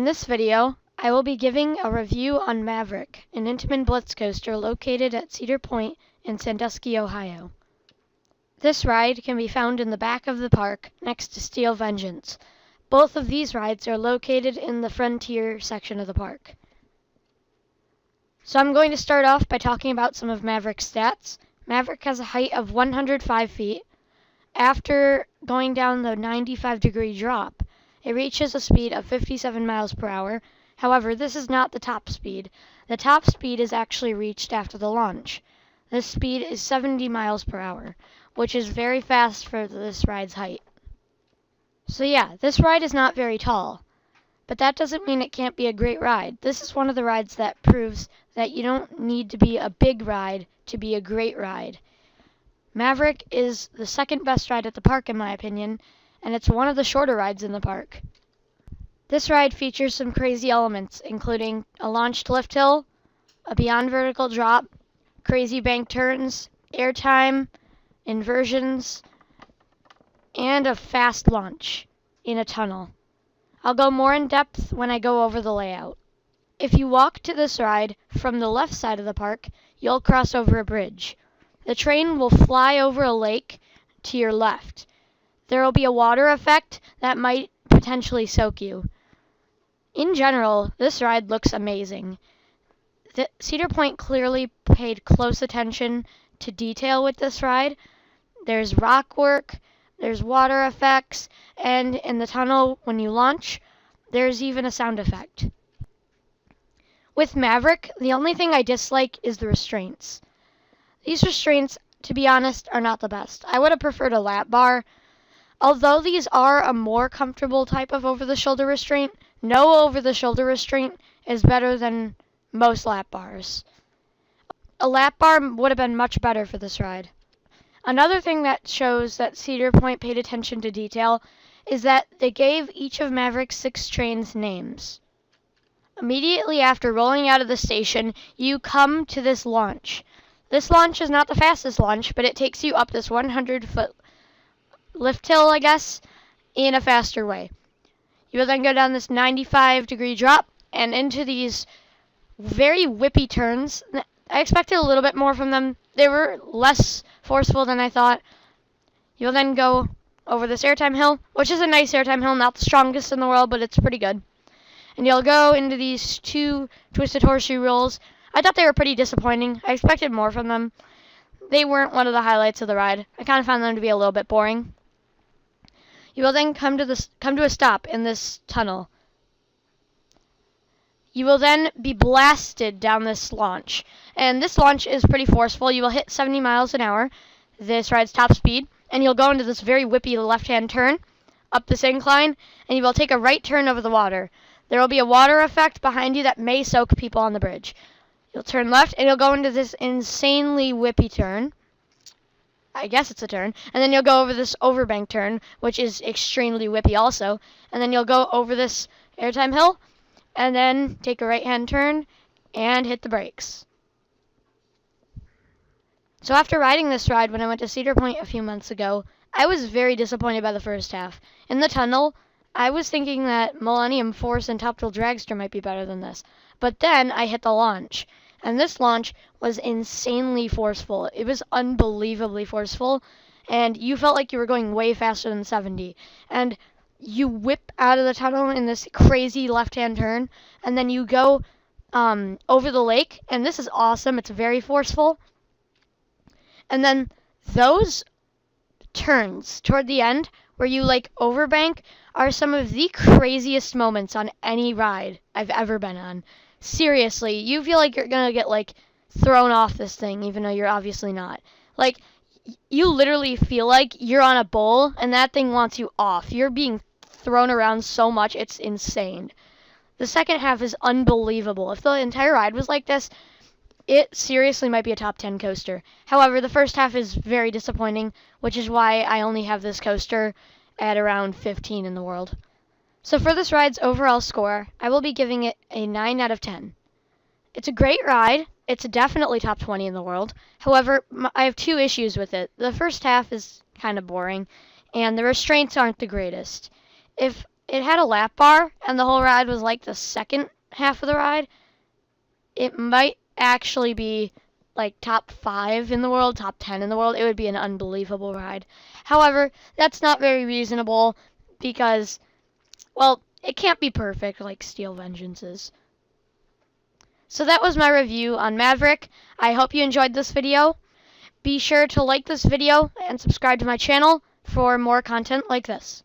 this video, I will be giving a review on Maverick, an Intamin Blitz coaster located at Cedar Point in Sandusky, Ohio. This ride can be found in the back of the park next to Steel Vengeance. Both of these rides are located in the Frontier section of the park. So I'm going to start off by talking about some of Maverick's stats. Maverick has a height of 105 feet. After going down the 95-degree drop, it reaches a speed of 57 miles per hour. However, this is not the top speed. The top speed is actually reached after the launch. This speed is 70 miles per hour, which is very fast for this ride's height. So yeah, this ride is not very tall, but that doesn't mean it can't be a great ride. This is one of the rides that proves that you don't need to be a big ride to be a great ride. Maverick is the second best ride at the park in my opinion, and it's one of the shorter rides in the park. This ride features some crazy elements, including a launched lift hill, a beyond vertical drop, crazy bank turns, airtime, inversions, and a fast launch in a tunnel. I'll go more in depth when I go over the layout. If you walk to this ride from the left side of the park, you'll cross over a bridge. The train will fly over a lake to your left. There will be a water effect that might potentially soak you. In general, this ride looks amazing. Cedar Point clearly paid close attention to detail with this ride. There's rock work, there's water effects, and in the tunnel when you launch, there's even a sound effect. With Maverick, the only thing I dislike is the restraints. These restraints, to be honest, are not the best. I would have preferred a lap bar. Although these are a more comfortable type of over-the-shoulder restraint, no over-the-shoulder restraint is better than most lap bars. A lap bar would have been much better for this ride. Another thing that shows that Cedar Point paid attention to detail is that they gave each of Maverick's 6 trains names. Immediately after rolling out of the station, you come to this launch. This launch is not the fastest launch, but it takes you up this 100-foot lift hill, I guess, in a faster way. You will then go down this 95-degree drop and into these very whippy turns. I expected a little bit more from them. They were less forceful than I thought. You'll then go over this airtime hill, which is a nice airtime hill, not the strongest in the world, but it's pretty good. And you'll go into these 2 twisted horseshoe rolls. I thought they were pretty disappointing. I expected more from them. They weren't one of the highlights of the ride. I kind of found them to be a little bit boring. You will then come to a stop in this tunnel. You will then be blasted down this launch. And this launch is pretty forceful. You will hit 70 miles an hour, this ride's top speed, and you'll go into this very whippy left-hand turn up this incline, and you will take a right turn over the water. There will be a water effect behind you that may soak people on the bridge. You'll turn left, and you'll go into this insanely whippy turn. I guess it's a turn. And then you'll go over this overbank turn, which is extremely whippy also. And then you'll go over this airtime hill, and then take a right-hand turn and hit the brakes. So after riding this ride when I went to Cedar Point a few months ago, I was very disappointed by the first half. In the tunnel, I was thinking that Millennium Force and Top Thrill Dragster might be better than this. But then I hit the launch. And this launch was insanely forceful. It was unbelievably forceful. And you felt like you were going way faster than 70. And you whip out of the tunnel in this crazy left-hand turn. And then you go over the lake. And this is awesome. It's very forceful. And then those turns toward the end where you like overbank are some of the craziest moments on any ride I've ever been on. Seriously, you feel like you're gonna get like thrown off this thing even though you're obviously not. Like, you literally feel like you're on a bowl and that thing wants you off. You're being thrown around so much, it's insane. The second half is unbelievable. If the entire ride was like this, it seriously might be a top 10 coaster. However, the first half is very disappointing, which is why I only have this coaster at around 15 in the world. So for this ride's overall score, I will be giving it a 9 out of 10. It's a great ride. It's definitely top 20 in the world. However, I have 2 issues with it. The first half is kind of boring, and the restraints aren't the greatest. If it had a lap bar, and the whole ride was like the second half of the ride, it might actually be like top 5 in the world, top 10 in the world. It would be an unbelievable ride. However, that's not very reasonable because, well, it can't be perfect like Steel Vengeance is. So that was my review on Maverick. I hope you enjoyed this video. Be sure to like this video and subscribe to my channel for more content like this.